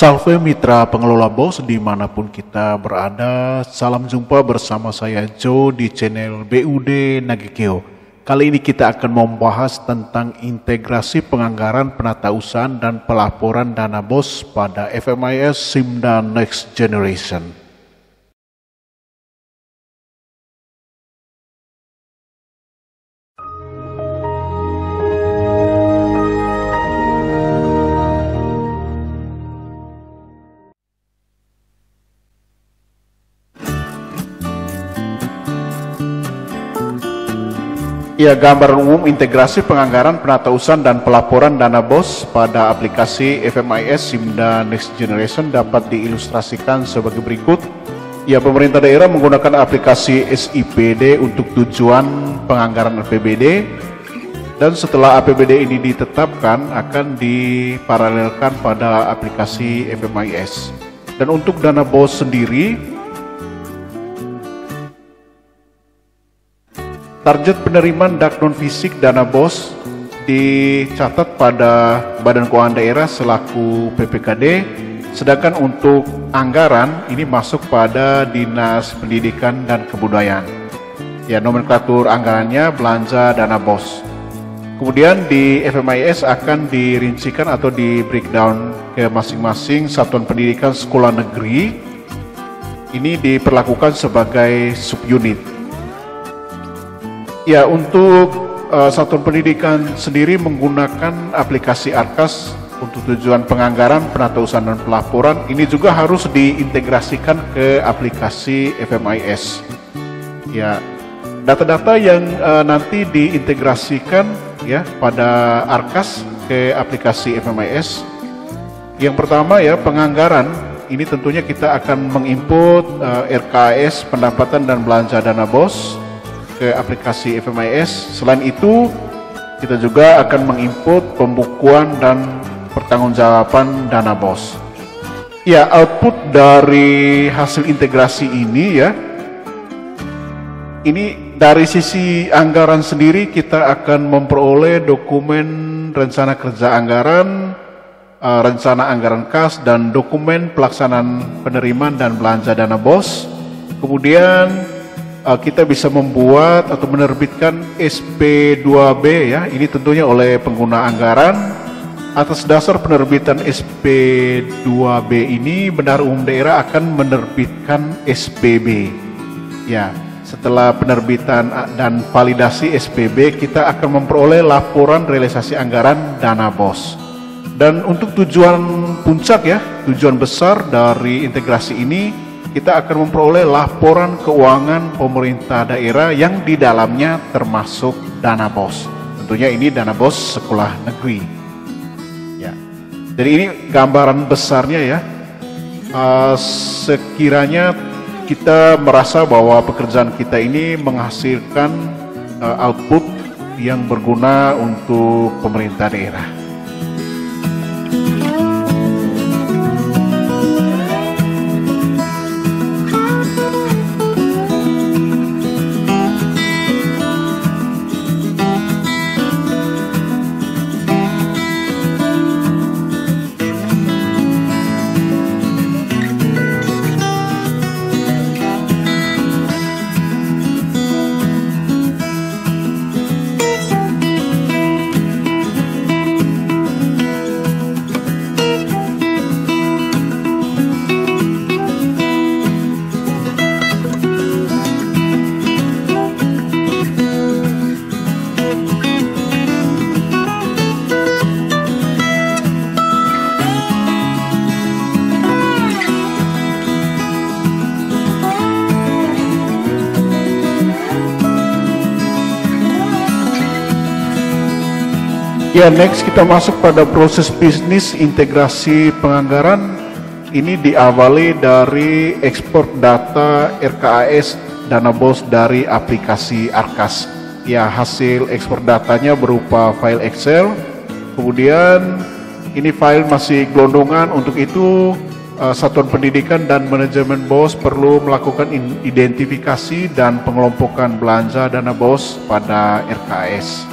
Salve mitra pengelola BOS dimanapun kita berada, salam jumpa bersama saya Joe di channel BUD Nagikeo. Kali ini kita akan membahas tentang integrasi penganggaran penatausahaan dan pelaporan dana BOS pada FMIS Simda Next Generation. Ya, gambaran umum integrasi penganggaran penatausahaan dan pelaporan dana BOS pada aplikasi FMIS Simda Next Generation dapat diilustrasikan sebagai berikut. Ya, pemerintah daerah menggunakan aplikasi SIPD untuk tujuan penganggaran APBD, dan setelah APBD ini ditetapkan akan diparalelkan pada aplikasi FMIS. Dan untuk dana BOS sendiri, target penerimaan dak non fisik dana BOS dicatat pada Badan Keuangan Daerah selaku PPKD, sedangkan untuk anggaran ini masuk pada Dinas Pendidikan dan Kebudayaan. Ya, nomenklatur anggarannya belanja dana BOS. Kemudian di FMIS akan dirincikan atau di breakdown ke masing-masing satuan pendidikan sekolah negeri. Ini diperlakukan sebagai subunit. Ya, untuk satuan pendidikan sendiri menggunakan aplikasi Arkas untuk tujuan penganggaran, penatausahaan dan pelaporan. Ini juga harus diintegrasikan ke aplikasi FMIS. Ya, data-data yang nanti diintegrasikan ya pada Arkas ke aplikasi FMIS. Yang pertama ya, penganggaran. Ini tentunya kita akan menginput RKAS, pendapatan dan belanja dana BOS ke aplikasi FMIS. Selain itu, kita juga akan menginput pembukuan dan pertanggungjawaban dana BOS. Ya, output dari hasil integrasi ini ya, ini dari sisi anggaran sendiri kita akan memperoleh dokumen rencana kerja anggaran, rencana anggaran kas, dan dokumen pelaksanaan penerimaan dan belanja dana BOS. Kemudian kita bisa membuat atau menerbitkan SP2B ya, ini tentunya oleh pengguna anggaran. Atas dasar penerbitan SP2B ini, Bendahara Umum Daerah akan menerbitkan SPB. Ya, setelah penerbitan dan validasi SPB, kita akan memperoleh laporan realisasi anggaran dana BOS. Dan untuk tujuan puncak ya, tujuan besar dari integrasi ini, kita akan memperoleh laporan keuangan pemerintah daerah yang di dalamnya termasuk dana BOS. Tentunya ini dana BOS sekolah negeri. Ya, jadi ini gambaran besarnya ya. Sekiranya kita merasa bahwa pekerjaan kita ini menghasilkan output yang berguna untuk pemerintah daerah. Ya, next kita masuk pada proses bisnis integrasi penganggaran. Ini diawali dari ekspor data RKAS dana BOS dari aplikasi Arkas. Ya, hasil ekspor datanya berupa file Excel. Kemudian ini file masih gelondongan. Untuk itu satuan pendidikan dan manajemen BOS perlu melakukan identifikasi dan pengelompokan belanja dana BOS pada RKAS.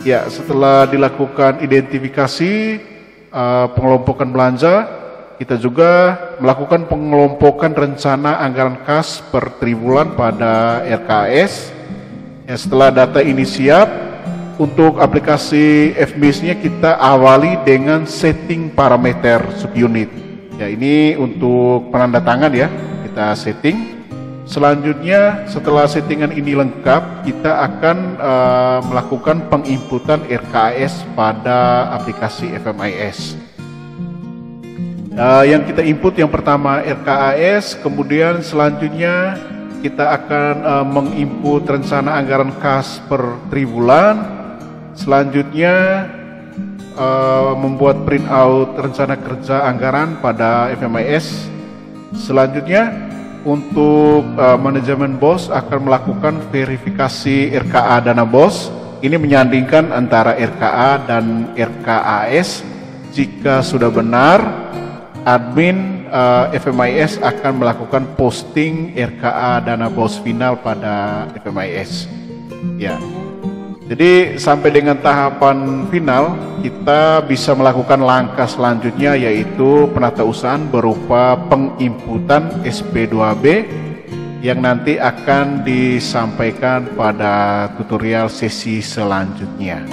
Ya, setelah dilakukan identifikasi pengelompokan belanja, kita juga melakukan pengelompokan rencana anggaran kas per triwulan pada RKAS. Ya, setelah data ini siap, untuk aplikasi FBIS-nya kita awali dengan setting parameter subunit. Ya, ini untuk penandatangan ya, kita setting. Selanjutnya setelah settingan ini lengkap, kita akan melakukan penginputan RKAS pada aplikasi FMIS. Yang kita input yang pertama RKAS, kemudian selanjutnya kita akan menginput rencana anggaran kas per triwulan. Selanjutnya membuat print out rencana kerja anggaran pada FMIS. Selanjutnya untuk manajemen BOS akan melakukan verifikasi RKA dana BOS. Ini menyandingkan antara RKA dan RKAS. Jika sudah benar, admin FMIS akan melakukan posting RKA dana BOS final pada FMIS. Ya. Jadi sampai dengan tahapan final, kita bisa melakukan langkah selanjutnya, yaitu penatausahaan berupa penginputan SP2B yang nanti akan disampaikan pada tutorial sesi selanjutnya.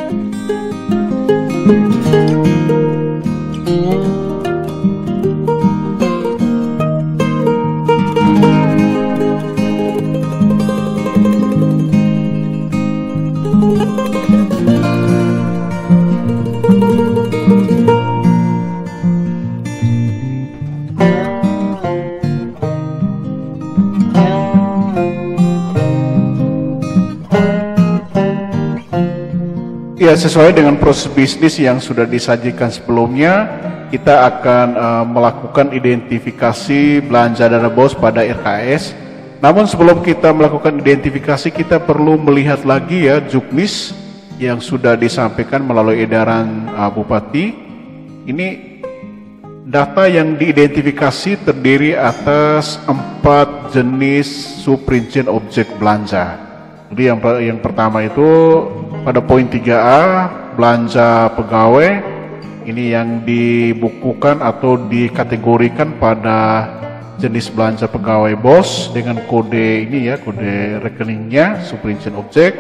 Ya, sesuai dengan proses bisnis yang sudah disajikan sebelumnya, kita akan melakukan identifikasi belanja dana BOS pada RKAS. Namun sebelum kita melakukan identifikasi, kita perlu melihat lagi ya juknis yang sudah disampaikan melalui edaran Bupati. Ini data yang diidentifikasi terdiri atas 4 jenis subrincian objek belanja. Jadi yang pertama itu pada poin 3A, belanja pegawai. Ini yang dibukukan atau dikategorikan pada jenis belanja pegawai BOS dengan kode ini ya, kode rekeningnya, subrincian objek.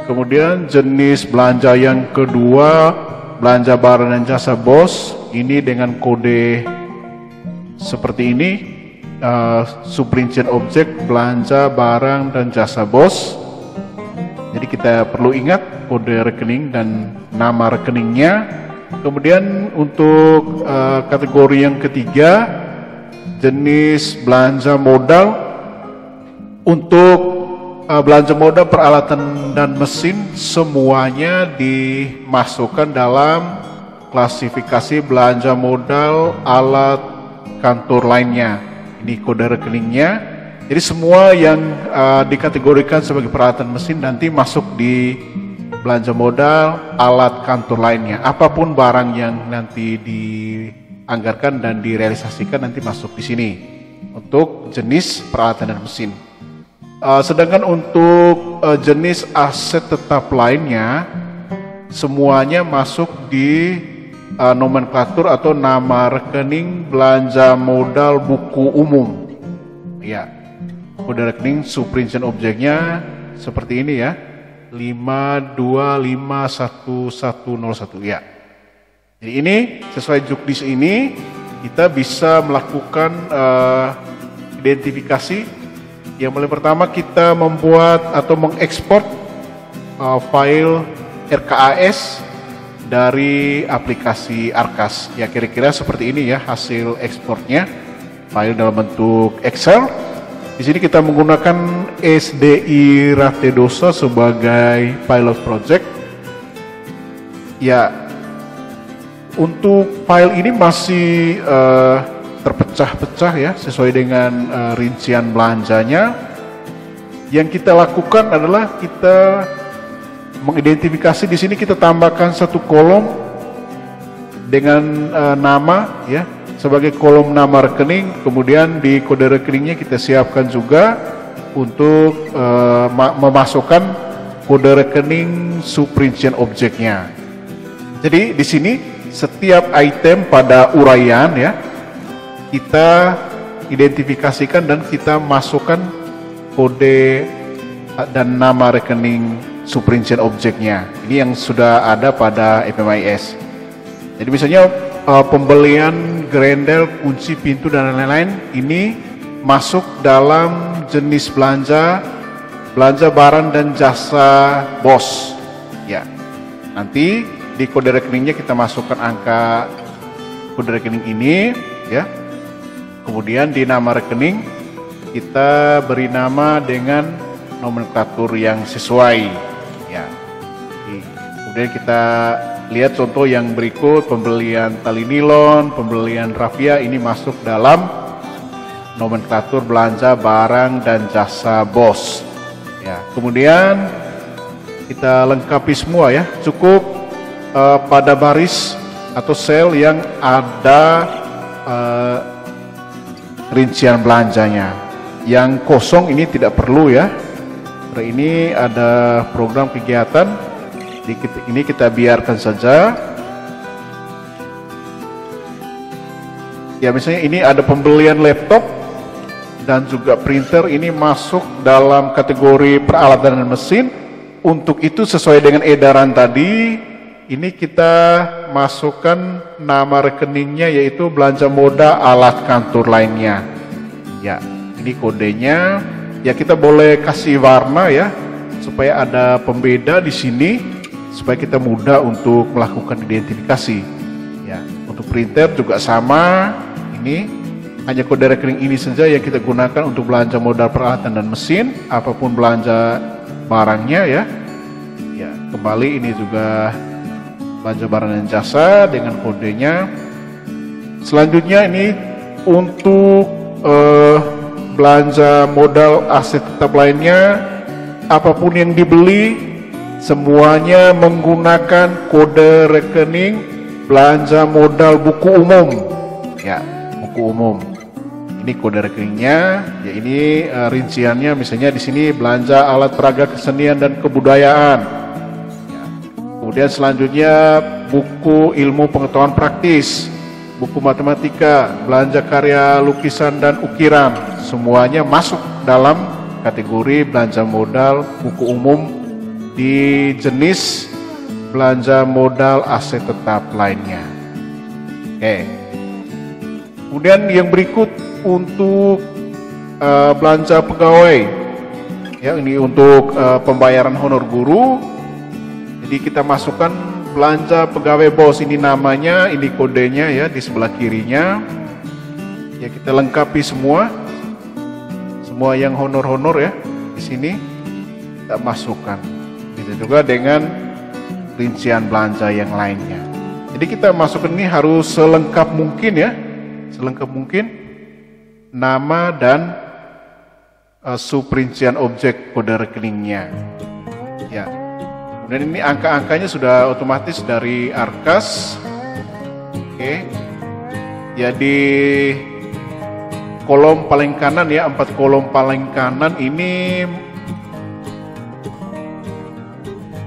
Kemudian jenis belanja yang kedua, belanja barang dan jasa BOS. Ini dengan kode seperti ini, subrincian objek belanja barang dan jasa BOS. Jadi kita perlu ingat kode rekening dan nama rekeningnya. Kemudian untuk kategori yang ketiga, jenis belanja modal. Untuk belanja modal peralatan dan mesin, semuanya dimasukkan dalam klasifikasi belanja modal alat kantor lainnya. Ini kode rekeningnya. Jadi semua yang dikategorikan sebagai peralatan mesin nanti masuk di belanja modal alat kantor lainnya. Apapun barang yang nanti dianggarkan dan direalisasikan nanti masuk di sini untuk jenis peralatan dan mesin. Sedangkan untuk jenis aset tetap lainnya, semuanya masuk di nomenklatur atau nama rekening belanja modal buku umum. Ya. Kode rekening subrincian objeknya seperti ini ya, 52551101 ya. Jadi ini sesuai juknis ini kita bisa melakukan identifikasi. Yang paling pertama kita membuat atau mengekspor file RKAS dari aplikasi Arkas. Ya kira-kira seperti ini ya hasil ekspornya, file dalam bentuk Excel. Di sini kita menggunakan SDI Ratedosa sebagai pilot project. Ya, untuk file ini masih terpecah-pecah ya, sesuai dengan rincian belanjanya. Yang kita lakukan adalah kita mengidentifikasi. Di sini kita tambahkan satu kolom dengan nama ya, sebagai kolom nama rekening. Kemudian di kode rekeningnya kita siapkan juga untuk memasukkan kode rekening subrincian objeknya. Jadi di sini setiap item pada uraian ya, kita identifikasikan dan kita masukkan kode dan nama rekening suprincian objeknya. Ini yang sudah ada pada FMIS. Jadi misalnya pembelian grendel, kunci pintu dan lain-lain ini masuk dalam jenis belanja barang dan jasa BOS. Ya, nanti di kode rekeningnya kita masukkan angka kode rekening ini, ya. Kemudian di nama rekening kita beri nama dengan nomenklatur yang sesuai. Ya. Kemudian kita lihat contoh yang berikut, pembelian tali nilon, pembelian rafia ini masuk dalam nomenklatur belanja barang dan jasa BOS. Ya, kemudian kita lengkapi semua ya, cukup pada baris atau sel yang ada rincian belanjanya. Yang kosong ini tidak perlu ya. Ini ada program kegiatan. Ini kita biarkan saja. Ya, misalnya ini ada pembelian laptop dan juga printer, ini masuk dalam kategori peralatan dan mesin. Untuk itu sesuai dengan edaran tadi, ini kita masukkan nama rekeningnya yaitu belanja moda alat kantor lainnya. Ya, ini kodenya. Ya, kita boleh kasih warna ya supaya ada pembeda di sini, supaya kita mudah untuk melakukan identifikasi. Ya, untuk printer juga sama. Ini hanya kode rekening ini saja yang kita gunakan untuk belanja modal peralatan dan mesin, apapun belanja barangnya ya. Ya, kembali ini juga belanja barang dan jasa dengan kodenya. Selanjutnya ini untuk belanja modal aset tetap lainnya, apapun yang dibeli semuanya menggunakan kode rekening belanja modal buku umum. Ya, buku umum. Ini kode rekeningnya. Ya, ini rinciannya misalnya di sini belanja alat peraga kesenian dan kebudayaan. Ya. Kemudian selanjutnya buku ilmu pengetahuan praktis, buku matematika, belanja karya lukisan dan ukiran, semuanya masuk dalam kategori belanja modal buku umum di jenis belanja modal aset tetap lainnya. Oke. Kemudian yang berikut untuk belanja pegawai. Ya, ini untuk pembayaran honor guru. Jadi kita masukkan belanja pegawai BOS, ini namanya, ini kodenya ya di sebelah kirinya. Ya, kita lengkapi semua yang honor-honor ya di sini kita masukkan. Itu juga dengan rincian belanja yang lainnya. Jadi kita masukkan ini harus selengkap mungkin ya, selengkap mungkin nama dan subrincian objek kode rekeningnya. Ya. Dan ini angka-angkanya sudah otomatis dari Arkas. Oke. Ya, di kolom paling kanan ya, 4 kolom paling kanan ini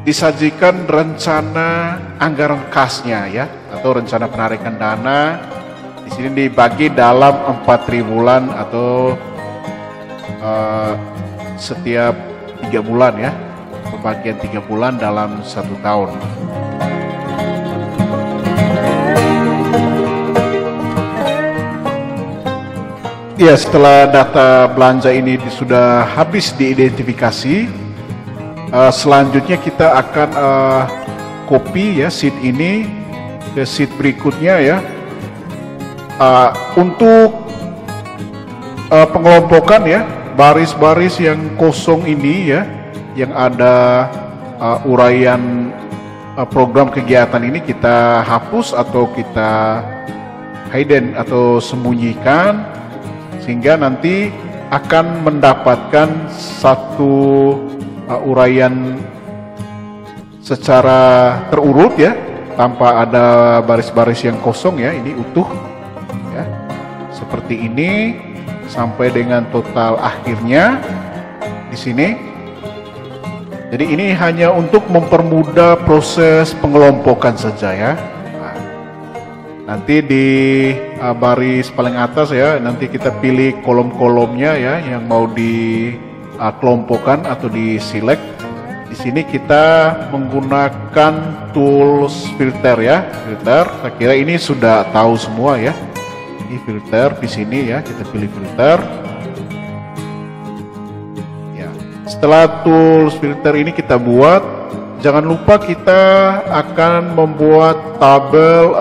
disajikan rencana anggaran kasnya ya, atau rencana penarikan dana. Di sini dibagi dalam 4 triwulan atau setiap 3 bulan ya. Pembagian 3 bulan dalam 1 tahun. Ya, setelah data belanja ini sudah habis diidentifikasi, selanjutnya kita akan copy ya sheet ini ke sheet berikutnya ya. Untuk pengelompokan ya, baris-baris yang kosong ini ya, yang ada uraian program kegiatan ini kita hapus atau kita hidden atau sembunyikan, sehingga nanti akan mendapatkan satu uraian secara terurut ya, tanpa ada baris-baris yang kosong ya, ini utuh ya, seperti ini sampai dengan total akhirnya di sini. Jadi ini hanya untuk mempermudah proses pengelompokan saja ya. Nah, Nanti di baris paling atas ya, nanti kita pilih kolom-kolomnya ya yang mau dikelompokkan atau di select. Di sini kita menggunakan tools filter ya, filter. Saya kira ini sudah tahu semua ya. Ini filter di sini ya, kita pilih filter. Ya, setelah tools filter ini kita buat, jangan lupa kita akan membuat tabel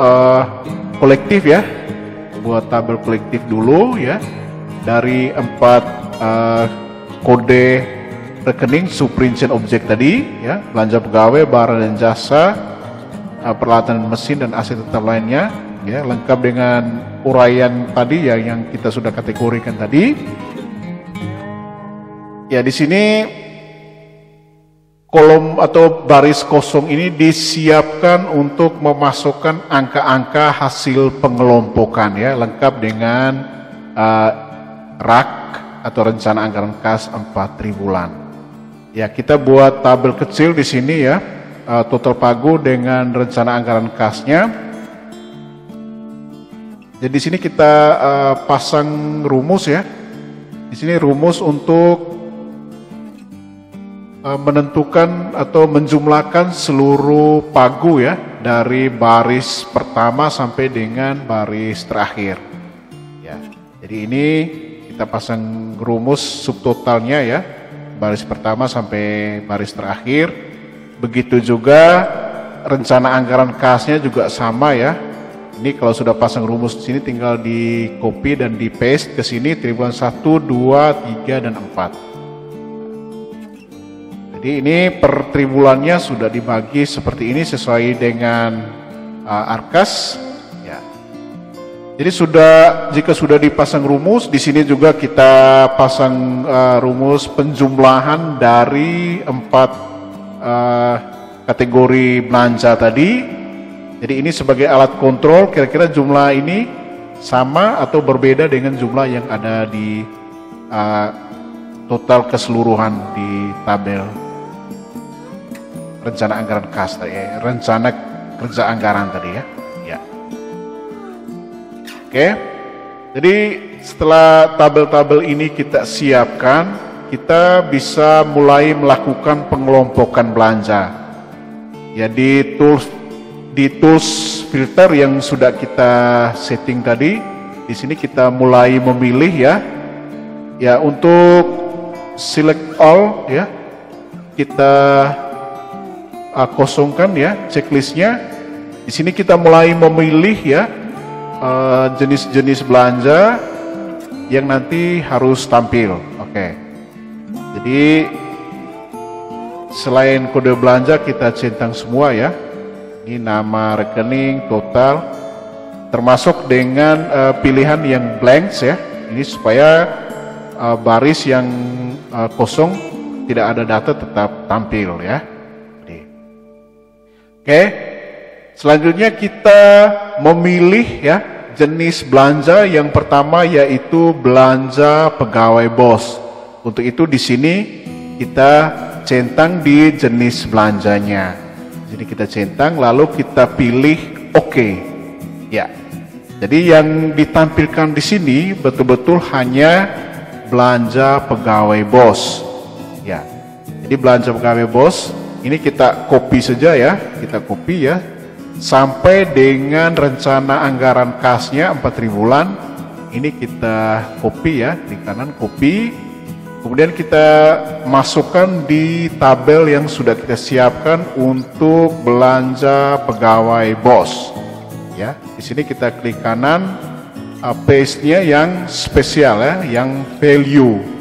kolektif ya, buat tabel kolektif dulu ya, dari 4 kode rekening subperincian objek tadi ya, belanja pegawai, barang dan jasa, peralatan mesin dan aset tetap lainnya ya, lengkap dengan uraian tadi ya yang kita sudah kategorikan tadi. Ya, di sini kolom atau baris kosong ini disiapkan untuk memasukkan angka-angka hasil pengelompokan ya, lengkap dengan RAK atau rencana anggaran kas 4 triwulan. Ya, kita buat tabel kecil di sini ya, total pagu dengan rencana anggaran kasnya. Jadi di sini kita pasang rumus ya. Di sini rumus untuk menentukan atau menjumlahkan seluruh pagu ya, dari baris pertama sampai dengan baris terakhir ya. Jadi ini kita pasang rumus subtotalnya ya, baris pertama sampai baris terakhir. Begitu juga rencana anggaran kasnya juga sama ya. Ini kalau sudah pasang rumus di sini tinggal di copy dan di paste ke sini, triwulan 1, 2, 3 dan 4. Jadi ini per triwulannya sudah dibagi seperti ini sesuai dengan Arkas ya. Jadi jika sudah dipasang rumus, di sini juga kita pasang rumus penjumlahan dari 4 kategori belanja tadi. Jadi ini sebagai alat kontrol kira-kira jumlah ini sama atau berbeda dengan jumlah yang ada di total keseluruhan di tabel rencana anggaran kas tadi ya, rencana kerja anggaran tadi ya. Ya. Oke. Jadi setelah tabel-tabel ini kita siapkan, kita bisa mulai melakukan pengelompokan belanja. Ya, di tools filter yang sudah kita setting tadi, di sini kita mulai memilih ya. Ya, untuk select all ya, kita kosongkan ya checklistnya. Di sini kita mulai memilih ya jenis-jenis belanja yang nanti harus tampil. Oke. Jadi selain kode belanja kita centang semua ya. Ini nama rekening, total, termasuk dengan pilihan yang blanks ya. Ini supaya baris yang kosong tidak ada data tetap tampil ya. Oke, selanjutnya kita memilih ya jenis belanja yang pertama yaitu belanja pegawai bos. Untuk itu di sini kita centang di jenis belanjanya. Jadi kita centang lalu kita pilih OK. Ya. Jadi yang ditampilkan di sini betul-betul hanya belanja pegawai bos. Ya. Jadi belanja pegawai bos ini kita copy saja ya, kita copy ya, sampai dengan rencana anggaran kasnya 4 triwulan, ini kita copy ya, di kanan copy, kemudian kita masukkan di tabel yang sudah kita siapkan untuk belanja pegawai bos. Ya, di sini kita klik kanan, paste-nya yang spesial ya, yang value.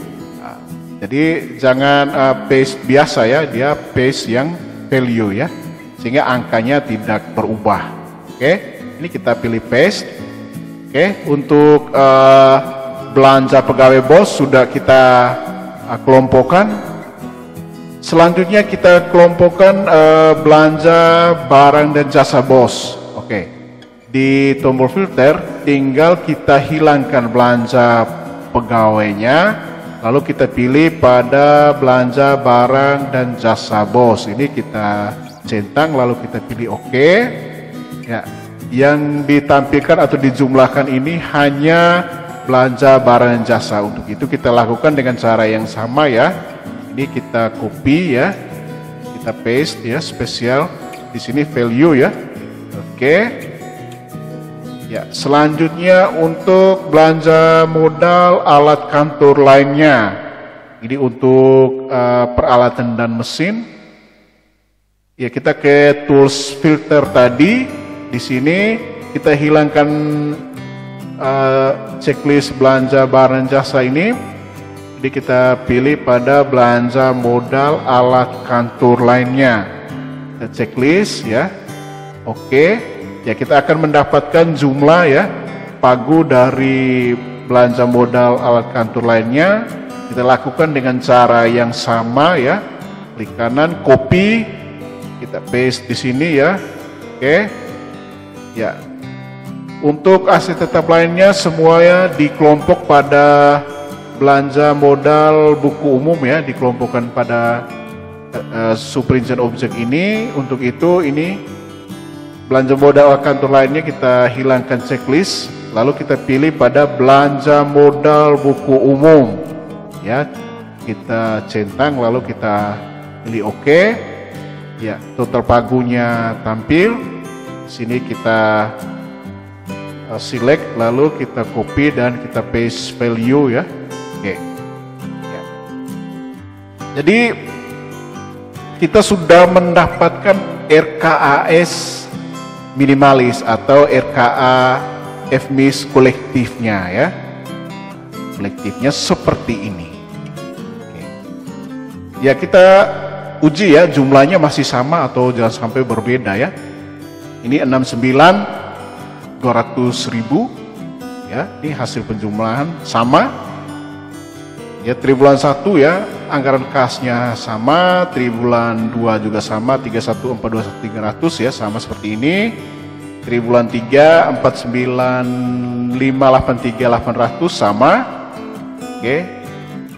Jadi jangan paste biasa ya, dia paste yang value ya, sehingga angkanya tidak berubah. Oke, ini kita pilih paste. Oke, untuk belanja pegawai bos sudah kita kelompokkan. Selanjutnya kita kelompokkan belanja barang dan jasa bos. Oke, di tombol filter tinggal kita hilangkan belanja pegawainya. Lalu kita pilih pada belanja barang dan jasa bos. Ini kita centang lalu kita pilih OK. Ya. Yang ditampilkan atau dijumlahkan ini hanya belanja barang dan jasa. Untuk itu kita lakukan dengan cara yang sama ya. Ini kita copy ya, kita paste ya, spesial di sini value ya. Oke. Ya, selanjutnya untuk belanja modal alat kantor lainnya. Ini untuk peralatan dan mesin. Ya, kita ke tools filter tadi. Di sini kita hilangkan checklist belanja barang jasa ini. Jadi kita pilih pada belanja modal alat kantor lainnya. Kita checklist ya. Oke. Ya, kita akan mendapatkan jumlah ya pagu dari belanja modal alat kantor lainnya. Kita lakukan dengan cara yang sama ya. Klik kanan, copy, kita paste di sini ya. Oke. Ya. Untuk aset tetap lainnya semuanya dikelompok pada belanja modal buku umum ya, dikelompokkan pada subrincian objek ini. Untuk itu ini belanja modal kantor lainnya kita hilangkan checklist, lalu kita pilih pada belanja modal buku umum ya, kita centang lalu kita pilih OK ya. Total pagunya tampil di sini, kita select lalu kita copy dan kita paste value ya. Oke ya. Jadi kita sudah mendapatkan RKAS minimalis atau RKA FMIS kolektifnya ya. Kolektifnya seperti ini. Oke. Ya, kita uji ya, jumlahnya masih sama atau jangan sampai berbeda ya. Ini 69 200.000 ya. Ini hasil penjumlahan sama. Ya, triwulan 1 ya, anggaran kasnya sama, triwulan 2 juga sama, 31421300 ya, sama seperti ini. Triwulan 3 49583.800 sama. Oke.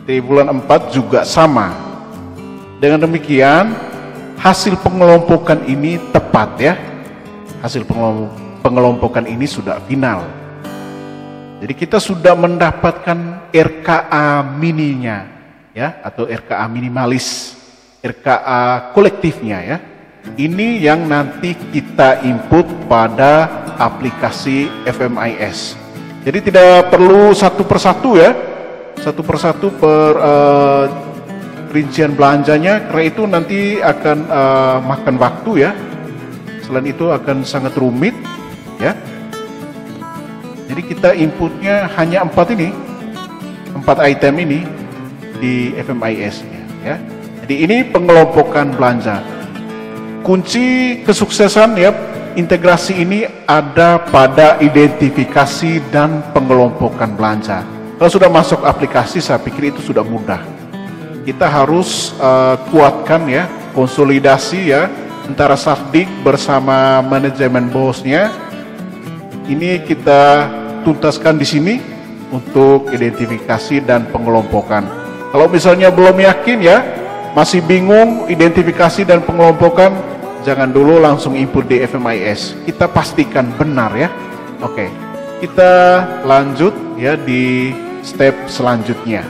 Triwulan 4 juga sama. Dengan demikian hasil pengelompokan ini tepat ya. Hasil pengelompokan ini sudah final. Jadi kita sudah mendapatkan RKA mininya ya, atau RKA minimalis, RKA kolektifnya ya. Ini yang nanti kita input pada aplikasi FMIS. Jadi tidak perlu satu persatu ya, satu persatu per rincian belanjanya, karena itu nanti akan makan waktu ya. Selain itu akan sangat rumit ya. Jadi kita inputnya hanya 4 item ini di FMIS-nya ya. Jadi ini pengelompokan belanja. Kunci kesuksesan ya integrasi ini ada pada identifikasi dan pengelompokan belanja. Kalau sudah masuk aplikasi, saya pikir itu sudah mudah. Kita harus kuatkan ya konsolidasi ya antara Safdik bersama manajemen bosnya. Ini kita tuntaskan di sini untuk identifikasi dan pengelompokan. Kalau misalnya belum yakin ya, masih bingung identifikasi dan pengelompokan, jangan dulu langsung input di FMIS. Kita pastikan benar ya. Oke, kita lanjut ya di step selanjutnya.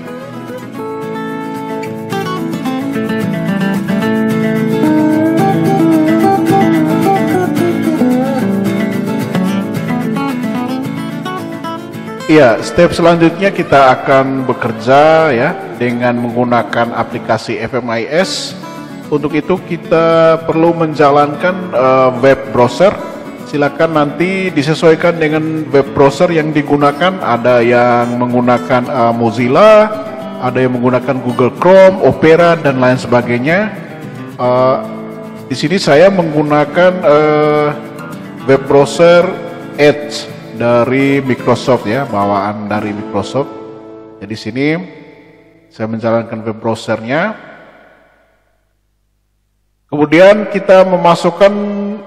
Iya, step selanjutnya kita akan bekerja ya dengan menggunakan aplikasi FMIS. Untuk itu kita perlu menjalankan web browser. Silakan nanti disesuaikan dengan web browser yang digunakan. Ada yang menggunakan Mozilla, ada yang menggunakan Google Chrome, Opera dan lain sebagainya. Di sini saya menggunakan web browser Edge dari Microsoft ya, bawaan dari Microsoft. Jadi sini saya menjalankan web browsernya. Kemudian kita memasukkan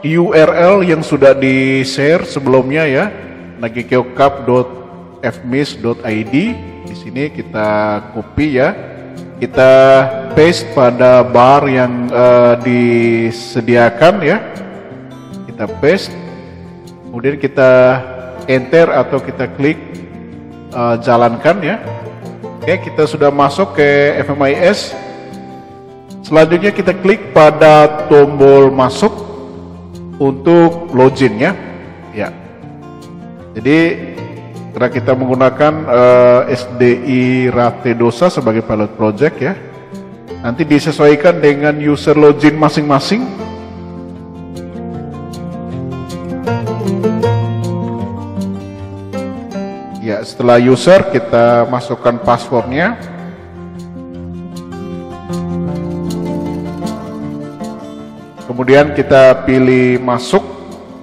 URL yang sudah di-share sebelumnya ya, nagekeokap.fmis.id. Di sini kita copy ya, kita paste pada bar yang disediakan ya, kita paste. Kemudian kita enter atau kita klik jalankan ya. Oke, kita sudah masuk ke FMIS. Selanjutnya kita klik pada tombol masuk untuk login ya. Ya. Jadi karena kita menggunakan SDI Ratedosa sebagai pilot project ya. Nanti disesuaikan dengan user login masing-masing. Ya, setelah user kita masukkan passwordnya. Kemudian kita pilih masuk,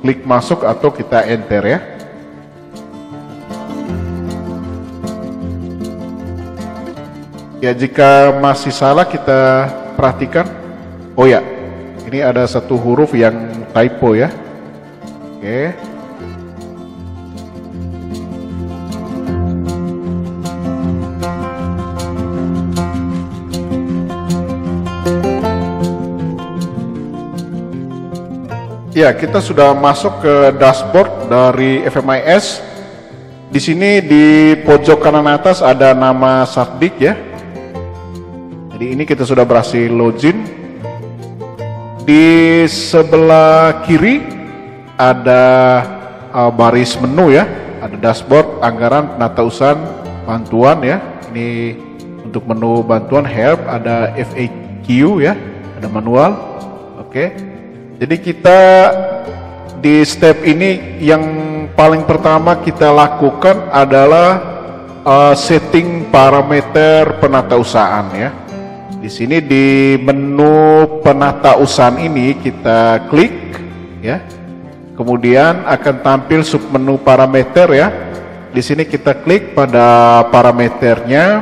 klik masuk atau kita enter ya. Ya, jika masih salah kita perhatikan. Oh ya, ini ada satu huruf yang typo ya. Oke. Ya, kita sudah masuk ke dashboard dari FMIS. Di sini di pojok kanan atas ada nama Satdik ya. Jadi ini kita sudah berhasil login. Di sebelah kiri ada baris menu ya. Ada dashboard, anggaran, penatausahaan, bantuan ya. Ini untuk menu bantuan help, ada FAQ ya, ada manual. Oke. Jadi kita di step ini yang paling pertama kita lakukan adalah setting parameter penatausahaan ya. Di sini di menu penatausahaan ini kita klik ya. Kemudian akan tampil submenu parameter ya. Di sini kita klik pada parameternya.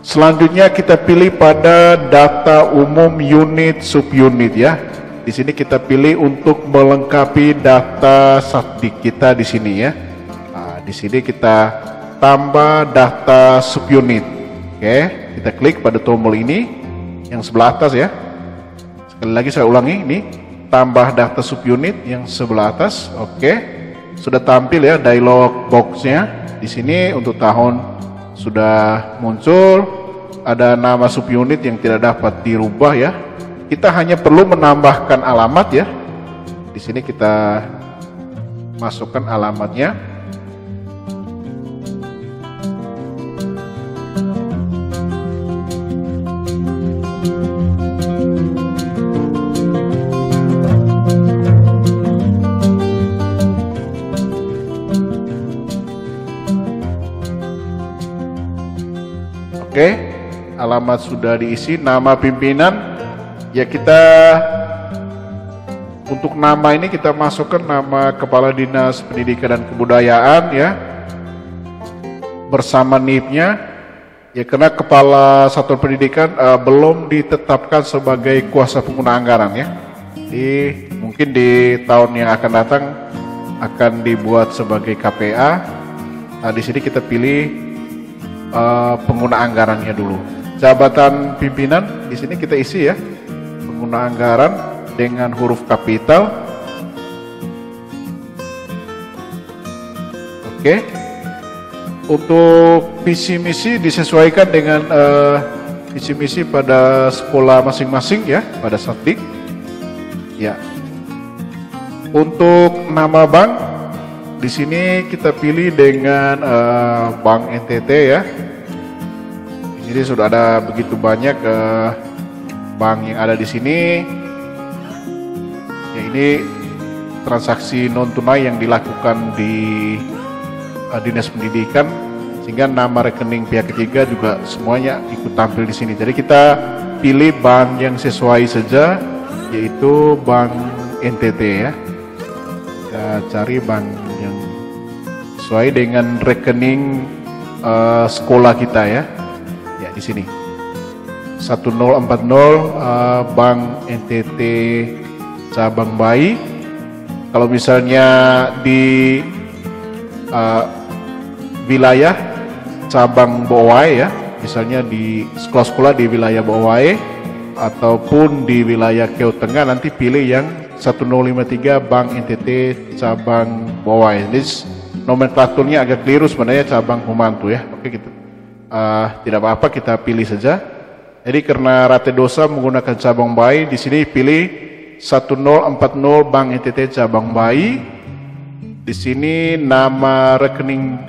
Selanjutnya kita pilih pada data umum unit subunit ya. Di sini kita pilih untuk melengkapi data Satdik kita di sini ya. Nah, di sini kita tambah data subunit. Oke, kita klik pada tombol ini yang sebelah atas ya. Sekali lagi saya ulangi, ini tambah data subunit yang sebelah atas. Oke, sudah tampil ya dialog boxnya. Di sini untuk tahun sudah muncul, ada nama subunit yang tidak dapat dirubah ya. Kita hanya perlu menambahkan alamat ya. Di sini kita masukkan alamatnya. Oke, alamat sudah diisi, nama pimpinan. Ya, kita untuk nama ini kita masukkan nama Kepala Dinas Pendidikan dan Kebudayaan ya, bersama NIP-nya ya, karena Kepala Satuan Pendidikan belum ditetapkan sebagai kuasa pengguna anggaran ya. Jadi mungkin di tahun yang akan datang akan dibuat sebagai KPA. Nah, di sini kita pilih pengguna anggarannya dulu. Jabatan pimpinan di sini kita isi ya. Pengguna anggaran dengan huruf kapital. Oke. Untuk visi misi disesuaikan dengan visi misi pada sekolah masing-masing ya, pada Satdik. Ya. Untuk nama bank di sini kita pilih dengan Bank NTT ya. Jadi sudah ada begitu banyak bank yang ada di sini. Ya, ini transaksi non tunai yang dilakukan di Dinas Pendidikan, sehingga nama rekening pihak ketiga juga semuanya ikut tampil di sini. Jadi kita pilih bank yang sesuai saja, yaitu Bank NTT ya. Kita cari bank yang sesuai dengan rekening sekolah kita ya. Ya, di sini 1040 Bank NTT cabang Bayi. Kalau misalnya di wilayah cabang Bowai ya, misalnya di sekolah-sekolah di wilayah Bowai ataupun di wilayah Kew Tengah, nanti pilih yang 1053 Bank NTT cabang Bowai. Ini nomenklaturnya agak keliru sebenarnya, cabang pembantu ya. Oke, gitu. Tidak apa-apa, kita pilih saja. Jadi karena rate dosa menggunakan cabang Bai, di sini pilih 1040 Bank NTT cabang Bai. Di sini nama rekening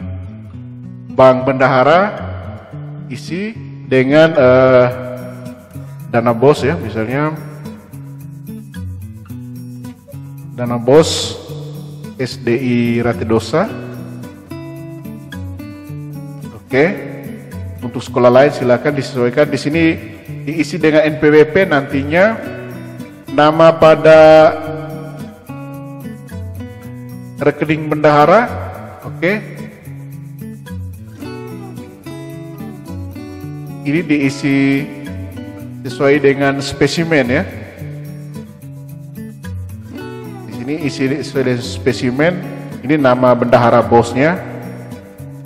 Bank Bendahara isi dengan dana bos ya, misalnya dana bos SDI rate dosa. Oke. Untuk sekolah lain silakan disesuaikan. Di sini diisi dengan NPWP, nantinya nama pada rekening bendahara. Oke. Ini diisi sesuai dengan spesimen ya. Di sini isi sesuai dengan spesimen. Ini nama bendahara bosnya.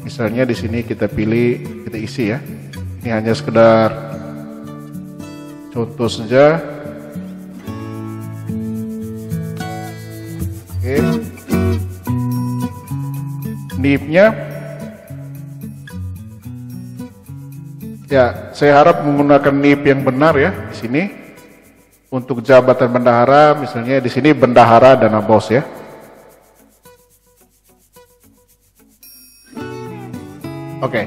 Misalnya di sini kita pilih, kita isi ya. Ini hanya sekedar contoh saja. Oke. NIP-nya. Ya, saya harap menggunakan NIP yang benar ya di sini. Untuk jabatan bendahara, misalnya di sini bendahara dana bos ya. Oke.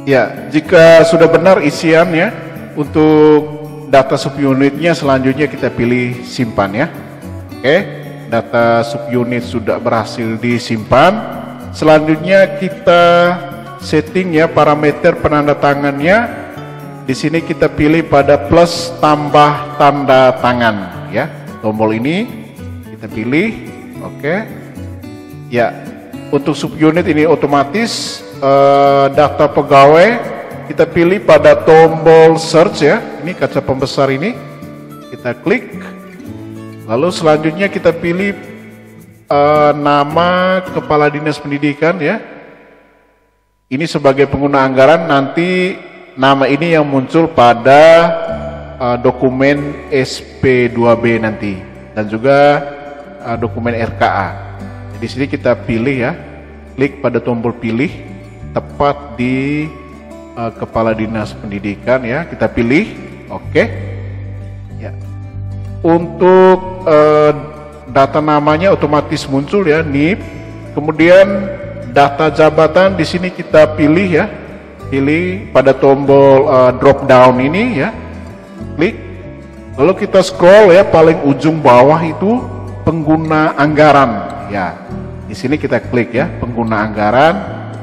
Ya, jika sudah benar isiannya, untuk data subunitnya selanjutnya kita pilih simpan ya. Oke, data subunit sudah berhasil disimpan. Selanjutnya kita setting ya parameter penandatangannya. Di sini kita pilih pada plus tambah tanda tangan ya. Tombol ini kita pilih. Oke. Ya. Untuk subunit ini otomatis data pegawai kita pilih pada tombol search ya. Ini kaca pembesar ini kita klik. Lalu selanjutnya kita pilih nama kepala dinas pendidikan ya. Ini sebagai pengguna anggaran, nanti nama ini yang muncul pada dokumen SP2B nanti dan juga dokumen RKA. Di sini kita pilih ya, klik pada tombol pilih tepat di kepala dinas pendidikan ya, kita pilih, oke. Ya. Untuk data namanya otomatis muncul ya, NIP. Kemudian data jabatan di sini kita pilih ya, pilih pada tombol drop down ini ya, klik. Lalu kita scroll ya, paling ujung bawah itu pengguna anggaran. Ya, di sini kita klik ya, pengguna anggaran,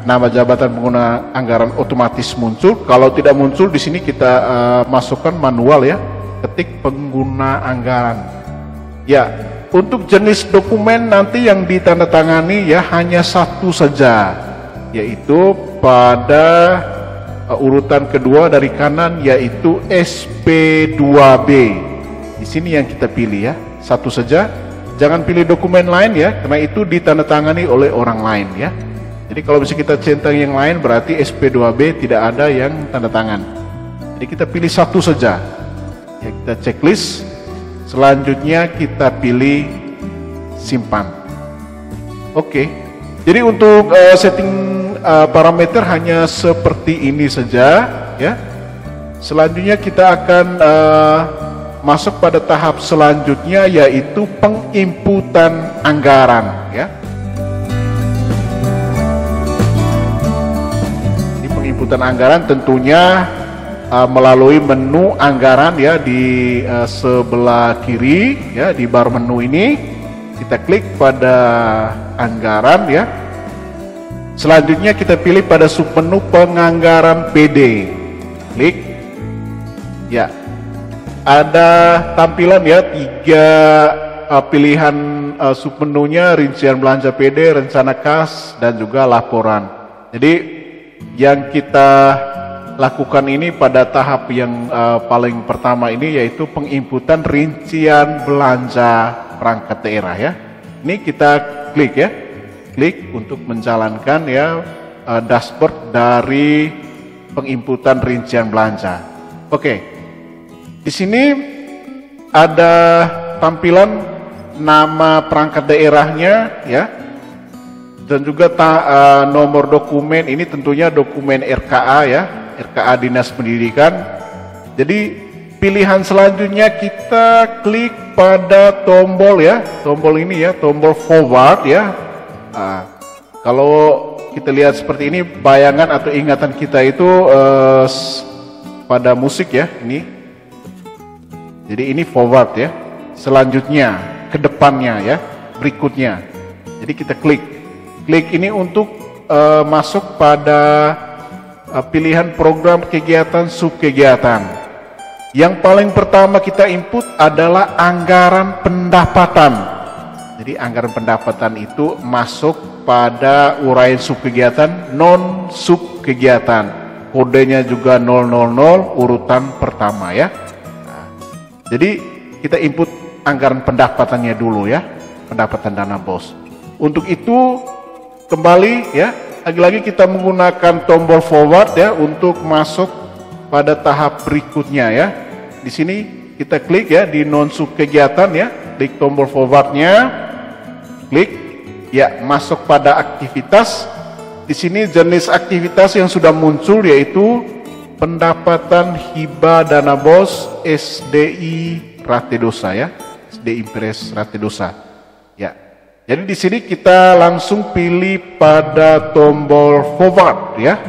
nama jabatan pengguna anggaran otomatis muncul. Kalau tidak muncul di sini kita masukkan manual ya, ketik pengguna anggaran. Ya, untuk jenis dokumen nanti yang ditandatangani ya hanya satu saja, yaitu pada urutan kedua dari kanan, yaitu SP2B. Di sini yang kita pilih ya, satu saja. Jangan pilih dokumen lain ya, karena itu ditandatangani oleh orang lain ya. Jadi kalau bisa kita centang yang lain berarti SP2B tidak ada yang tanda tangan. Jadi kita pilih satu saja. Ya, kita checklist. Selanjutnya kita pilih simpan. Oke. Jadi untuk setting parameter hanya seperti ini saja ya. Selanjutnya kita akan masuk pada tahap selanjutnya, yaitu penginputan anggaran ya. Di penginputan anggaran tentunya melalui menu anggaran ya, di sebelah kiri ya, di bar menu ini kita klik pada anggaran ya. Selanjutnya kita pilih pada submenu penganggaran PD, klik ya. Ada tampilan ya, 3 pilihan submenunya, rincian belanja PD, rencana kas, dan juga laporan. Jadi yang kita lakukan ini pada tahap yang paling pertama ini, yaitu penginputan rincian belanja perangkat daerah ya. Ini kita klik ya, klik untuk menjalankan ya dashboard dari penginputan rincian belanja. Oke. Di sini ada tampilan nama perangkat daerahnya ya, dan juga nomor dokumen. Ini tentunya dokumen RKA ya, RKA Dinas Pendidikan. Jadi pilihan selanjutnya kita klik pada tombol ya, tombol ini ya, tombol forward ya. Kalau kita lihat seperti ini, bayangan atau ingatan kita itu pada musik ya, ini. Jadi ini forward ya, selanjutnya, ke depannya ya, berikutnya. Jadi kita klik ini untuk masuk pada pilihan program kegiatan subkegiatan. Yang paling pertama kita input adalah anggaran pendapatan. Jadi anggaran pendapatan itu masuk pada uraian subkegiatan, non subkegiatan. Kodenya juga 000 urutan pertama ya. Jadi kita input anggaran pendapatannya dulu ya, pendapatan dana BOS. Untuk itu kembali ya, lagi-lagi kita menggunakan tombol forward ya untuk masuk pada tahap berikutnya ya. Di sini kita klik ya di non sub kegiatan ya, klik tombol forwardnya, klik ya, masuk pada aktivitas. Di sini jenis aktivitas yang sudah muncul yaitu pendapatan hibah dana BOS SDI Ratedosa ya, SDI Impres Ratedosa ya. Jadi di sini kita langsung pilih pada tombol forward ya.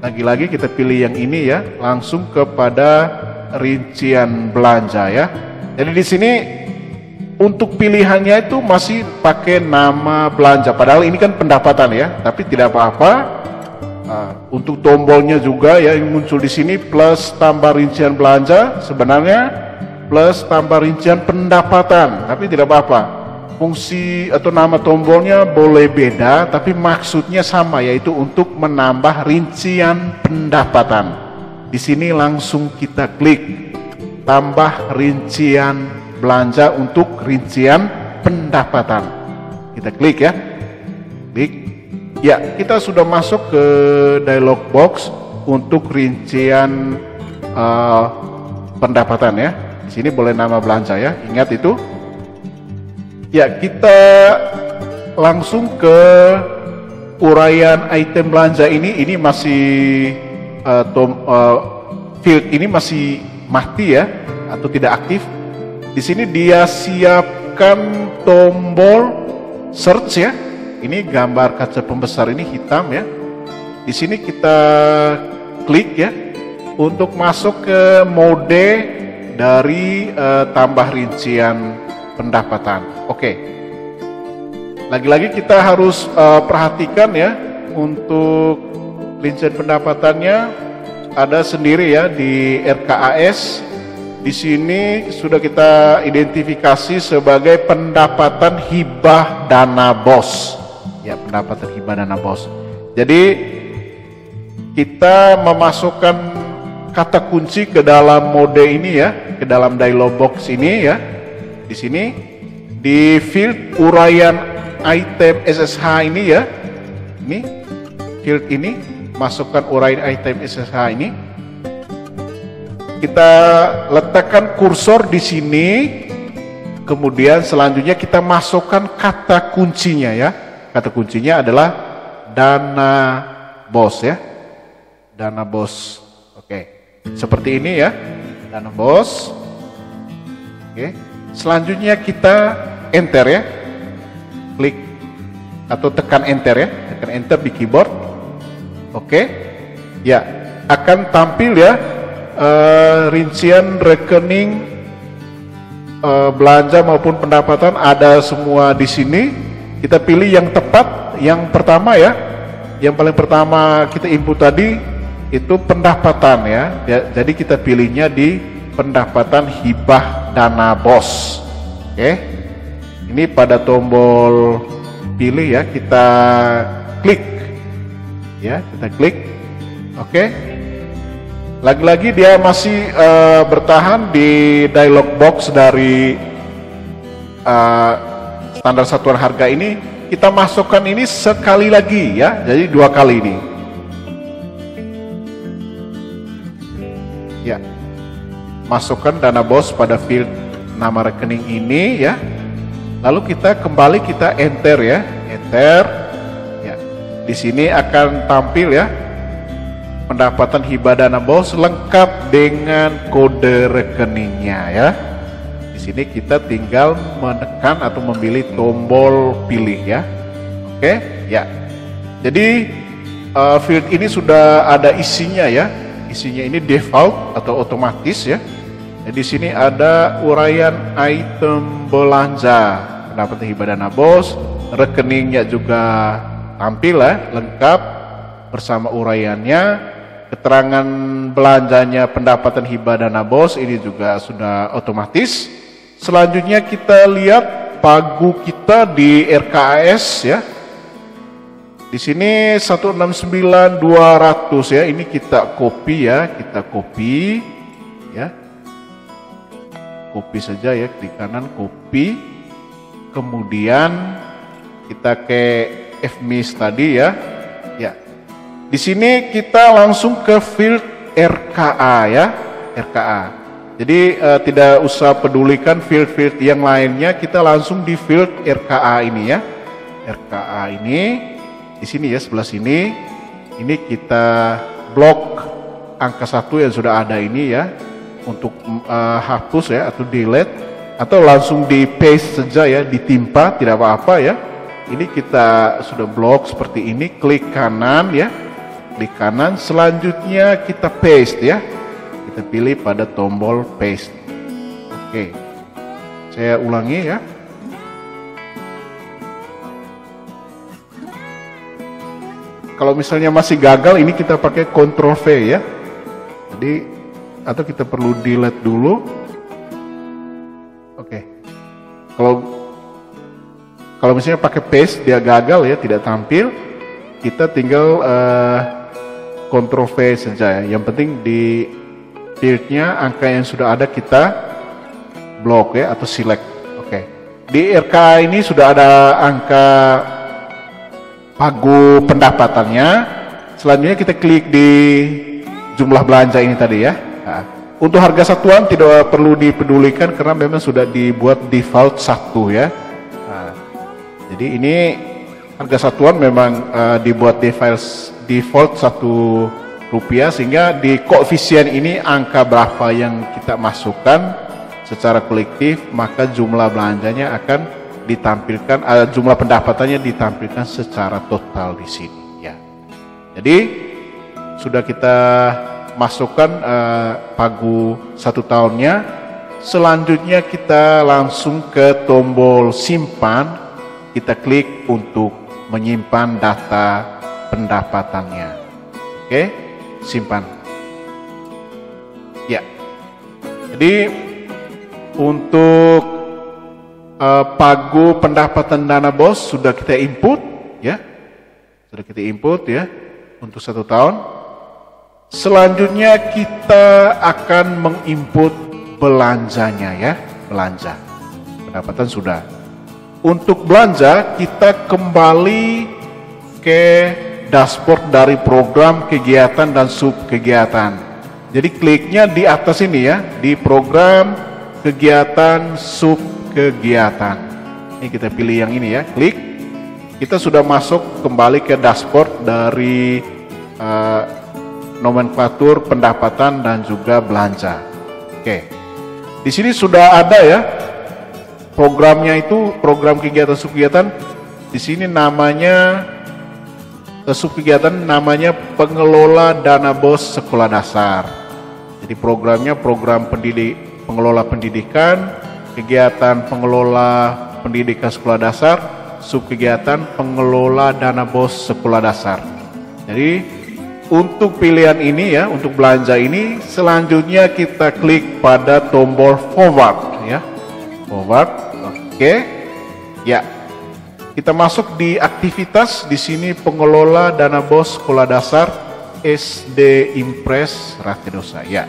Lagi-lagi kita pilih yang ini ya, langsung kepada rincian belanja ya. Jadi di sini untuk pilihannya itu masih pakai nama belanja, padahal ini kan pendapatan ya, tapi tidak apa-apa. Untuk tombolnya juga ya yang muncul di sini, plus tambah rincian belanja, sebenarnya plus tambah rincian pendapatan, tapi tidak apa-apa. Fungsi atau nama tombolnya boleh beda, tapi maksudnya sama, yaitu untuk menambah rincian pendapatan. Di sini langsung kita klik tambah rincian belanja untuk rincian pendapatan. Kita klik ya, klik. Ya, kita sudah masuk ke dialog box untuk rincian pendapatan ya. Di sini boleh nama belanja ya, ingat itu. Ya, kita langsung ke uraian item belanja ini masih field ini masih mati ya, atau tidak aktif. Di sini dia siapkan tombol search ya. Ini gambar kaca pembesar ini hitam ya. Di sini kita klik ya untuk masuk ke mode dari tambah rincian pendapatan. Oke. Lagi-lagi kita harus perhatikan ya, untuk rincian pendapatannya ada sendiri ya di RKAS. Di sini sudah kita identifikasi sebagai pendapatan hibah dana BOS. Ya, pendapatan hibah dana BOS. Jadi kita memasukkan kata kunci ke dalam mode ini ya, ke dalam dialog box ini ya. Di sini di field uraian item SSH ini ya. Ini field ini, masukkan uraian item SSH ini. Kita letakkan kursor di sini. Kemudian selanjutnya kita masukkan kata kuncinya ya. Kata kuncinya adalah dana BOS ya. Dana BOS. Oke. Seperti ini ya. Dana BOS. Oke. Selanjutnya kita enter ya. Klik atau tekan enter ya. Tekan enter di keyboard. Oke. Ya, akan tampil ya rincian rekening belanja maupun pendapatan ada semua di sini. Kita pilih yang tepat, yang pertama ya. Yang paling pertama kita input tadi itu pendapatan ya. Jadi kita pilihnya di pendapatan hibah dana BOS. Oke. Ini pada tombol pilih ya, kita klik. Ya, kita klik. Oke. Lagi-lagi dia masih bertahan di dialog box dari standar satuan harga ini. Kita masukkan ini sekali lagi ya, jadi 2 kali ini. Ya, masukkan dana BOS pada field nama rekening ini ya. Lalu kita enter ya, enter. Ya. Di sini akan tampil ya pendapatan hibah dana BOS lengkap dengan kode rekeningnya ya. Di sini kita tinggal menekan atau memilih tombol pilih ya. Oke, ya. Jadi field ini sudah ada isinya ya. Isinya ini default atau otomatis ya. Di sini ada uraian item belanja, pendapatan hibah dana BOS, rekeningnya juga tampil ya, lengkap bersama uraiannya, keterangan belanjanya pendapatan hibah dana BOS ini juga sudah otomatis. Selanjutnya kita lihat pagu kita di RKAS ya. Di sini 169.200 ya, ini kita copy ya, ya. Copy saja ya, klik kanan copy. Kemudian kita ke FMIS tadi ya. Ya. Di sini kita langsung ke field RKA ya, RKA. Jadi tidak usah pedulikan field-field yang lainnya, kita langsung di field RKA ini ya. RKA ini di sini ya, sebelah sini. Ini kita blok angka 1 yang sudah ada ini ya. Untuk hapus ya atau delete atau langsung di paste saja ya, ditimpa tidak apa-apa ya. Ini kita sudah blok seperti ini, klik kanan ya, klik kanan. Selanjutnya kita paste ya, kita pilih pada tombol paste. Oke, saya ulangi ya. Kalau misalnya masih gagal, ini kita pakai Ctrl V ya. Jadi atau kita perlu delete dulu. Oke. Kalau misalnya pakai paste dia gagal ya, tidak tampil, kita tinggal Ctrl V saja ya. Yang penting di fieldnya angka yang sudah ada kita blok ya atau select. Oke. Di RK ini sudah ada angka pagu pendapatannya. Selanjutnya kita klik di jumlah belanja ini tadi ya. Nah, untuk harga satuan tidak perlu dipedulikan karena memang sudah dibuat default 1 ya. Nah, jadi ini harga satuan memang dibuat default 1 rupiah, sehingga di koefisien ini angka berapa yang kita masukkan secara kolektif maka jumlah belanjanya akan ditampilkan, jumlah pendapatannya ditampilkan secara total di sini ya. Jadi sudah kita masukkan pagu 1 tahunnya. Selanjutnya kita langsung ke tombol simpan, kita klik untuk menyimpan data pendapatannya. Oke, simpan ya. Jadi untuk pagu pendapatan dana BOS sudah kita input ya, untuk 1 tahun. Selanjutnya kita akan menginput belanjanya ya, belanja. Pendapatan sudah. Untuk belanja kita kembali ke dashboard dari program kegiatan dan sub kegiatan. Jadi kliknya di atas ini ya, di program kegiatan sub kegiatan. Ini kita pilih yang ini ya, klik. Kita sudah masuk kembali ke dashboard dari nomenklatur pendapatan dan juga belanja. Oke, di sini sudah ada ya programnya, itu program kegiatan subkegiatan. Di sini namanya subkegiatan namanya pengelola dana BOS sekolah dasar. Jadi programnya program pengelola pendidikan, kegiatan pengelola pendidikan sekolah dasar, subkegiatan pengelola dana BOS sekolah dasar. Jadi untuk pilihan ini ya, untuk belanja ini, selanjutnya kita klik pada tombol forward ya. Forward. Oke. Ya. Kita masuk di aktivitas, di sini pengelola dana BOS sekolah dasar SD Impres Rakedosa ya.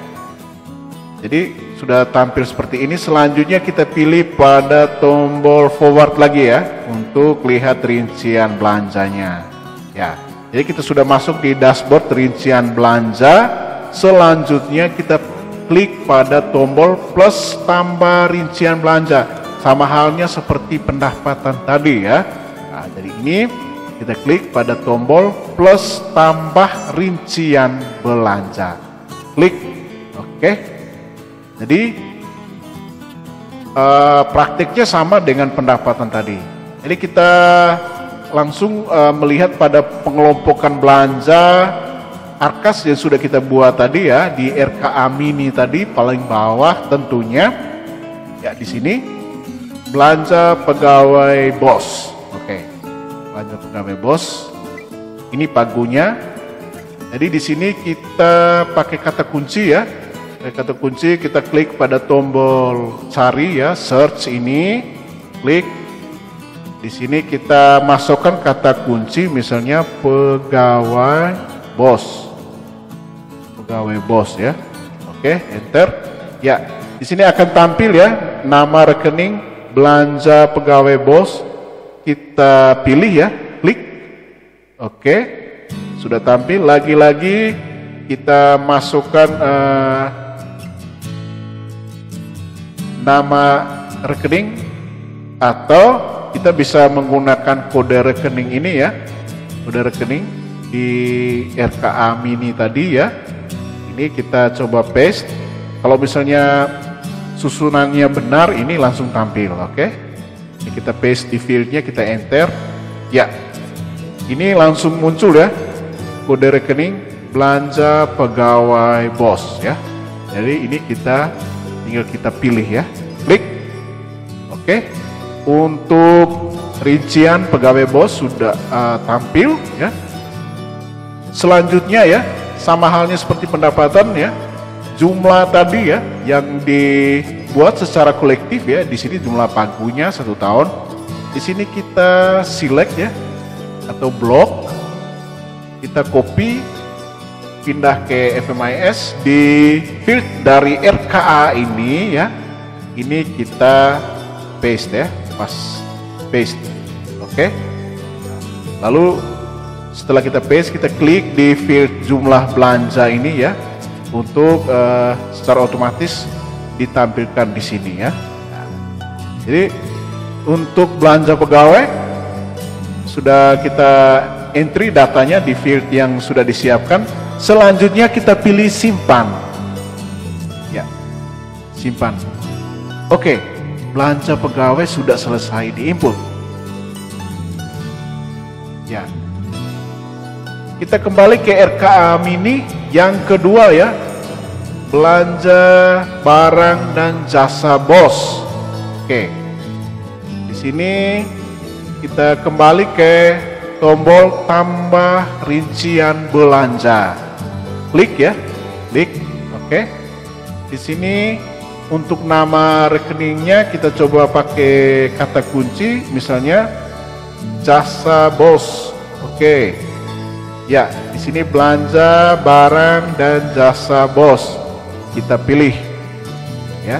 Jadi sudah tampil seperti ini. Selanjutnya kita pilih pada tombol forward lagi ya, untuk lihat rincian belanjanya ya. Jadi kita sudah masuk di dashboard rincian belanja. Selanjutnya kita klik pada tombol plus tambah rincian belanja. Sama halnya seperti pendapatan tadi ya. Nah, jadi ini kita klik pada tombol plus tambah rincian belanja. Klik, oke. Jadi praktiknya sama dengan pendapatan tadi. Jadi kita langsung melihat pada pengelompokan belanja Arkas yang sudah kita buat tadi ya di RKA Mini tadi paling bawah tentunya ya di sini belanja pegawai bos. Oke, belanja pegawai bos. Ini pagunya. Jadi di sini kita pakai kata kunci ya. Kata kunci kita klik pada tombol cari ya, search ini, klik. Di sini kita masukkan kata kunci misalnya pegawai bos. Pegawai bos ya. Oke, enter. Ya, di sini akan tampil ya nama rekening belanja pegawai bos. Kita pilih ya, klik. Oke. Sudah tampil, lagi-lagi kita masukkan nama rekening atau kita bisa menggunakan kode rekening ini ya, kode rekening di RKA Mini tadi ya. Ini kita coba paste. Kalau misalnya susunannya benar, ini langsung tampil. Oke, ini kita paste di fieldnya, kita enter. Ya, ini langsung muncul ya kode rekening belanja pegawai bos ya. Jadi ini tinggal kita pilih ya, klik. Oke, untuk rincian pegawai bos sudah tampil ya. Selanjutnya ya, sama halnya seperti pendapatan ya, jumlah tadi ya yang dibuat secara kolektif ya. Di sini jumlah pagunya 1 tahun. Di sini kita select ya atau blok, kita copy, pindah ke FMIS di field dari RKA ini ya. Ini kita paste ya, pas paste. Oke. Lalu setelah kita paste, kita klik di field jumlah belanja ini ya, untuk secara otomatis ditampilkan di sini ya. Nah, jadi untuk belanja pegawai sudah kita entry datanya di field yang sudah disiapkan. Selanjutnya kita pilih simpan. Ya, simpan. Oke, belanja pegawai sudah selesai diinput. Ya, kita kembali ke RKA Mini yang kedua ya, belanja barang dan jasa bos. Oke, di sini kita kembali ke tombol tambah rincian belanja. Klik ya, klik. Oke. Di sini untuk nama rekeningnya kita coba pakai kata kunci, misalnya jasa bos. Oke. Ya, di sini belanja barang dan jasa bos. Kita pilih. Ya,